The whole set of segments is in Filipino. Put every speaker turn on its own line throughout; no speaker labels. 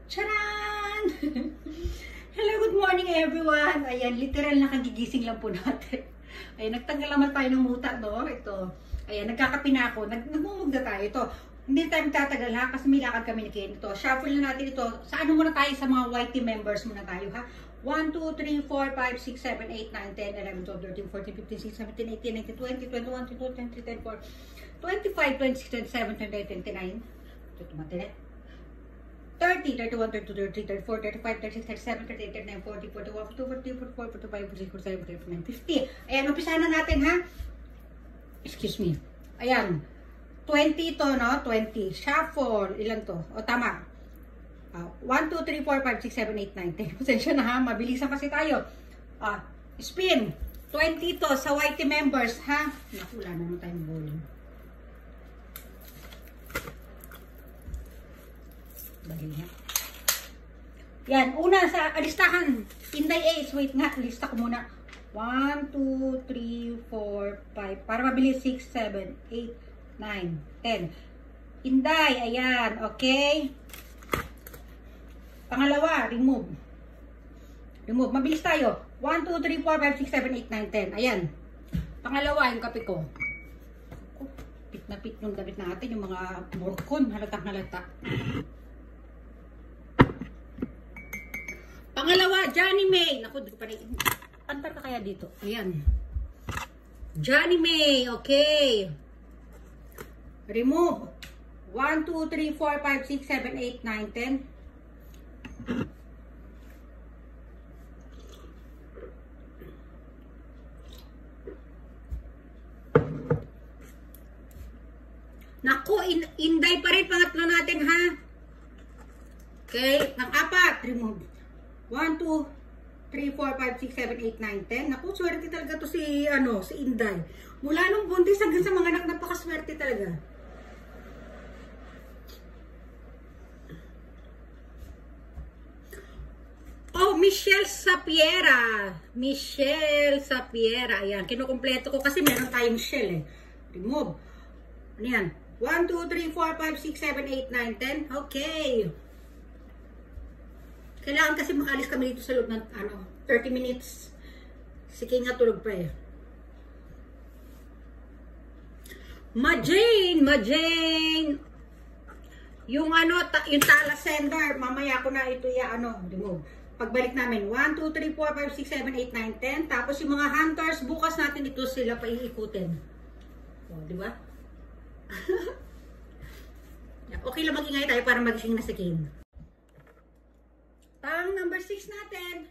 Charan! Hello, good morning everyone. Ayan, literal na kagigising lang po natin. Ayan, nagtanggal naman tayo ng muta, no? Ito. Ayan, nagkakape na ako. Nagmumugda tayo. Ito, hindi tayo magtatagal ha, kasi may lakad kami ni Ken. Ito, shuffle na natin ito. Sa ano muna tayo, sa mga YT members muna tayo ha. 1, 2, 3, 4, 5, 6, 7, 8, 9, 10, 11, 12, 13, 14, 15, 16, 17, 18, 19, 20, 21, 22, 23, 24, 25, 26, 27, 28, 29. Ito, tumatili. 30, 31, 32, 33, 34, 35, 36, 37, 38, 39, 40, 41, 42, 43, 44, 45, 46, 47, 48, 49, 50. Ayan, umpisahan na natin ha. Excuse me. Ayan. 20 to, no? 20. Shuffle. Ilan to? O, tama. 1, 2, 3, 4, 5, 6, 7, 8, 9, 10. Pasensya na ha. Mabilisan kasi tayo. Spin. 20 to sa YT members ha. Naku, wala naman tayong volume. Yan, una sa listahan. Inday Ace, wait nga, lista ko muna. 1, 2, 3, 4, 5. Para mabilis, 6, 7, 8, 9, 10. Inday, ayan, okay. Pangalawa, remove. Remove, mabilis tayo. 1, 2, 3, 4, 5, 6, 7, 8, 9, 10. Ayan. Pangalawa, yung kape ko. Pit na pit yung gamit natin, yung mga burkon, halatang halata. Pangalawa, Johnny May. Naku, di ko pa rin. Antar ka kaya dito. Ayan. Johnny May. Okay. Remove. 1, 2, 3, 4, 5, 6, 7, 8, 9, 10. Naku, inday pa rin. Pangatlo natin, ha? Okay. Pang-apat, remove. 1, 2, 3, 4, 5, 6, 7, 8, 9, 10. Naku, swerte talaga to si Inday. Mula nung buntis hanggang sa mga anak, napakaswerte talaga. Oh, Michelle Sapiera. Michelle Sapiera. Ayan, kinukumpleto ko kasi meron tayong Michelle eh. Remove. Ano yan? 1, 2, 3, 4, 5, 6, 7, 8, 9, 10. Okay. Kailangan kasi makalis kami dito sa loob ng 30 minutes. Si King nga tulog pa eh. Majane. Yung yung tala sender, mamaya ko na ito remove. Pagbalik namin, 1, 2, 3, 4, 5, 6, 7, 8, 9, 10. Tapos yung mga hunters, bukas natin ito sila pa iikutin. O, di ba? Okay lang mag-ingay tayo para magising na si King. Pang number 6 natin.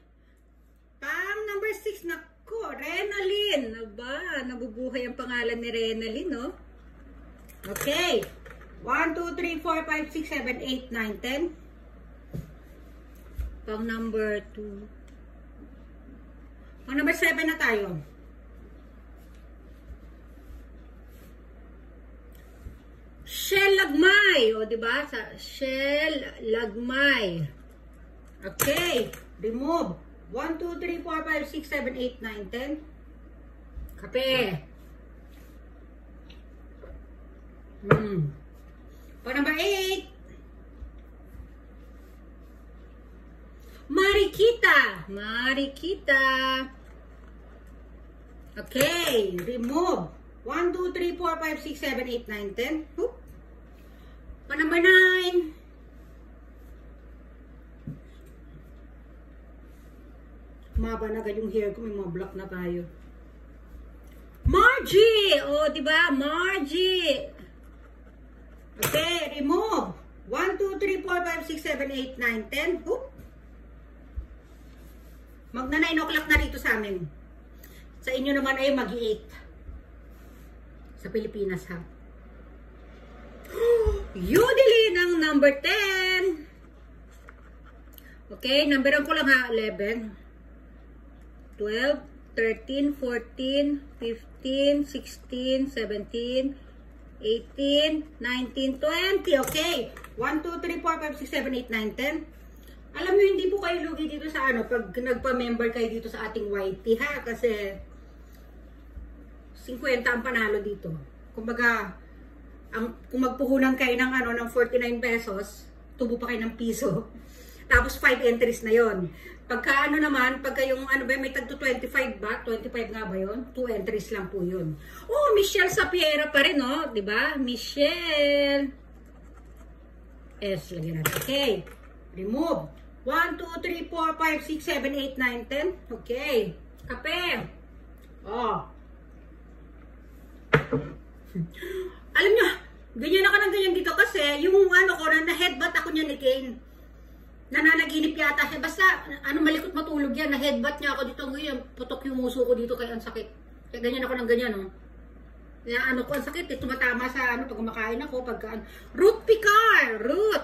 Pang number 6, nako, Renalyn. Aba, nabubuhay ang pangalan ni Renalyn, no? Okay. 1, 2, 3, 4, 5, 6, 7, 8, 9, 10. Pang number 2. Pang number 7 na tayo. Shell Lagmay. O, diba? Shell Lagmay. Okay. Remove. 1, 2, 3, 4, 5, 6, 7, 8, 9, 10. Kape. Pa number 8. Marikita. Marikita. Okay. Remove. 1, 2, 3, 4, 5, 6, 7, 8, 9, 10. Pa number 9. Maba na agad yung hair ko. May mga block na tayo. Margie! O, diba? Margie! Okay, remove. 1, 2, 3, 4, 5, 6, 7, 8, 9, 10. Oop! Magna 9 o'clock na rito sa amin. Sa inyo naman ay mag-8. Sa Pilipinas, ha? Yudili ng number 10. Okay, numberan ko lang ha. 11. 12, 13, 14, 15, 16, 17, 18, 19, 20. Okay. 1, 2, 3, 4, 5, 6, 7, 8, 9, 10. Alam nyo, hindi po kayo lugi dito sa pag nagpa-member kayo dito sa ating YT ha. Kasi 50 ang panalo dito. Kumbaga, kung magpuhunan kayo ng 49 pesos, tubo pa kayo ng piso. Tapos 5 entries na yon. Pagka ano naman, pagka yung ano ba, may tag to 25 ba? 25 nga ba yun? 2 entries lang po yun. Oh, Michelle Sapiera pa rin, oh. Diba? Michelle. S, lagyan natin. Okay. Remove. 1, 2, 3, 4, 5, 6, 7, 8, 9, 10. Okay. Kape. Oh. Alam nyo, ganyan ako ng ganyan dito kasi yung ano ko, na-headbutt ako niya ni Kane. Nananaginip yata siya. Basta, ano, malikot matulog yan. Na-headbutt niya ako dito ngayon. Putok yung muso ko dito kaya ang sakit. Kaya ganyan ako ng ganyan, oh. Kaya ano ko, ang sakit. Eh, tumatama sa ano, pag kumakain ako. Pagka, root picar! Root!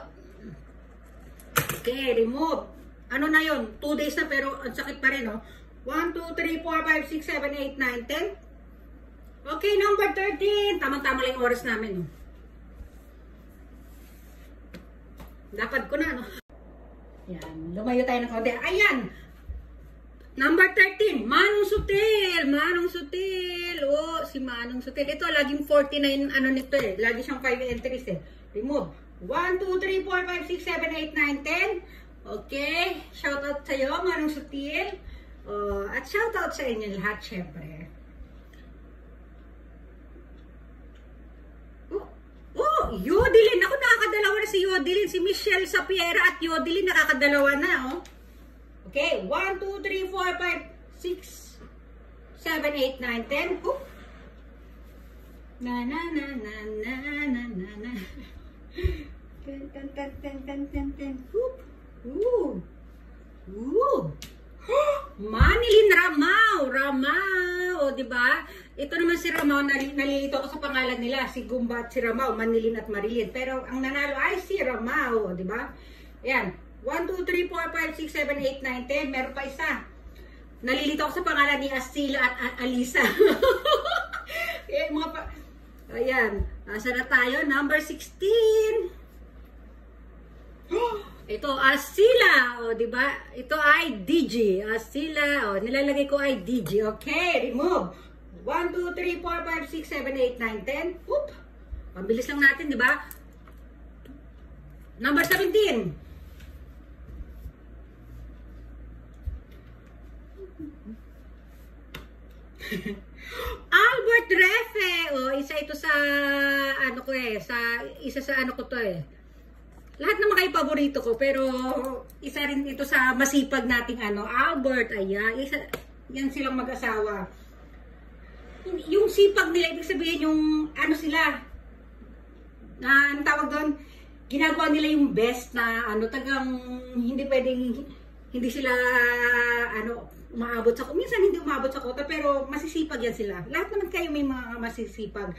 Okay, remove. Ano na yun? 2 days na pero ang sakit pa rin, oh. 1, 2, 3, 4, 5, 6, 7, 8, 9, 10. Okay, number 13. Tamang-tama lang yung oras namin, oh. Dapat ko na, no? Yan, lumayo tayo ng konti. Ayan! Number 13, Manong Sutil! Manong Sutil! Oh, si Manong Sutil. Ito, laging 49, ano nito eh. Lagi siyang 5 entries eh. Remove. 1, 2, 3, 4, 5, 6, 7, 8, 9, 10. Okay. Shoutout sa'yo, Manong Sutil. At shoutout sa inyo lahat, syempre. Yodelin. Ako nakakadalawa na si Yodelin. Si Michelle Sapiera at Yodelin nakakadalawa na, oh. Okay. 1, 2, 3, 4, 5, 6, 7, 8, 9, 10. Oh. Na na na na na na na na. Ten ten ten ten ten ten ten. Manilin Ramao. Ramao. O, diba? Ito naman si Ramao, nalilito ko sa pangalan nila, si Gumba at si Ramao, Manilin at Marilyn. Pero ang nanalo ay si Ramao, di ba? Ayan, 1, 2, 3, 4, 5, 6, 7, 8, 9, 10. Meron pa isa. Nalilito ko sa pangalan ni Asila at Alisa. Ayan, asa na tayo? Number 16. Ito, Asila. O, di ba? Ito ay DG. Asila. O, nilalagay ko ay DG. Okay, remove. 1, 2, 3, 4, 5, 6, 7, 8, 9, 10. Oop! Pambilis lang natin, di ba? Number 17. Albert Refe. O, isa ito sa, ano ko eh, isa sa ano ko to eh. Lahat naman kayo paborito ko, pero isa rin ito sa masipag nating ano, Albert, ayan. Yan silang mag-asawa. Yung sipag nila, ibig sabihin yung ano sila, ang tawag doon, ginagawa nila yung best na ano, tagang hindi pwedeng, hindi sila ano, umaabot sa, minsan hindi umaabot sa kota, pero masisipag yan sila. Lahat naman kayo may mga masisipag.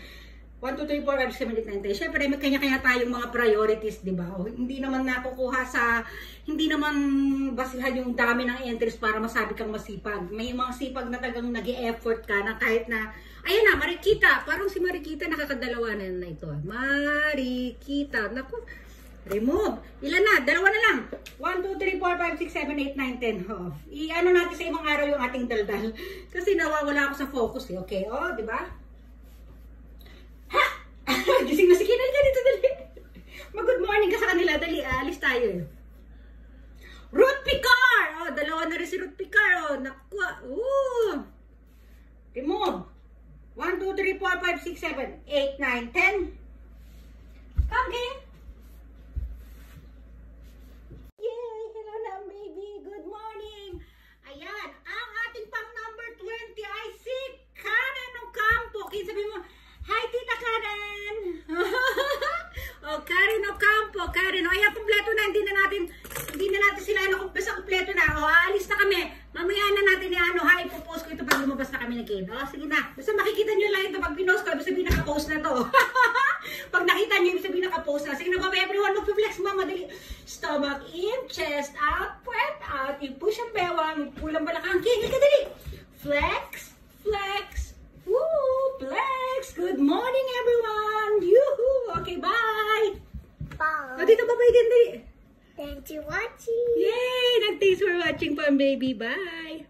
1, 2, 3, 4, 5, 6, 7, 8, 9, 10. Siyempre, may kanya-kanya tayong mga priorities, di ba? Hindi naman nakukuha sa, hindi naman basihan yung dami ng entries para masabi kang masipag. May mga sipag na tagang nag-e-effort ka na kahit na, ayan na, Marikita. Parang si Marikita nakakadalawa na ito. Marikita. Naku, remove. Ilan na? Dalawa na lang. 1, 2, 3, 4, 5, 6, 7, 8, 9, 10. Oh. I-ano natin sa ibang araw yung ating daldal. Kasi nawawala ako sa focus eh. Okay, oh, di ba? Gising na si Kinal ka dito, dali. Mag-good morning ka sa kanila, dali. Alis tayo. Root Picar! Oh, dalawa na rin si Root Picar. Oh, nakuha. Ooh. Remove. 1, 2, 3, 4, 5, 6, 7, 8, 9, 10. Come, game. Yay! Hello na, baby. Good morning. Ayan. Ang ating pang number 20 ay si Karen Ocampo. Kaya sabi mo, hi, Tita Karen! Oh, Karen Ocampo, Karen. O, ayan, kompleto na. Hindi na natin sila basta kompleto na. O, aalis na kami. Mamaya na natin ano, hi, ipopost ko ito pag lumabas na kami ng game. O, sige na. Basta makikita nyo lang ito pag pinost ko. Basta nakapost na to. Pag nakita nyo, basta nakapost na. Sige na, bye everyone. Mag-flex mo, madali. Stomach in, chest out, breath out. I-push ang bewang, pulang balakang. Kaya ka dali. Flex, flex. Woo! Flex! Good morning, everyone! Yoo-hoo! Okay, bye!
Bye.
O, dito, bye-bye din, dali.
Thanks for watching.
Yay! Thanks for watching, Pam Baby. Bye!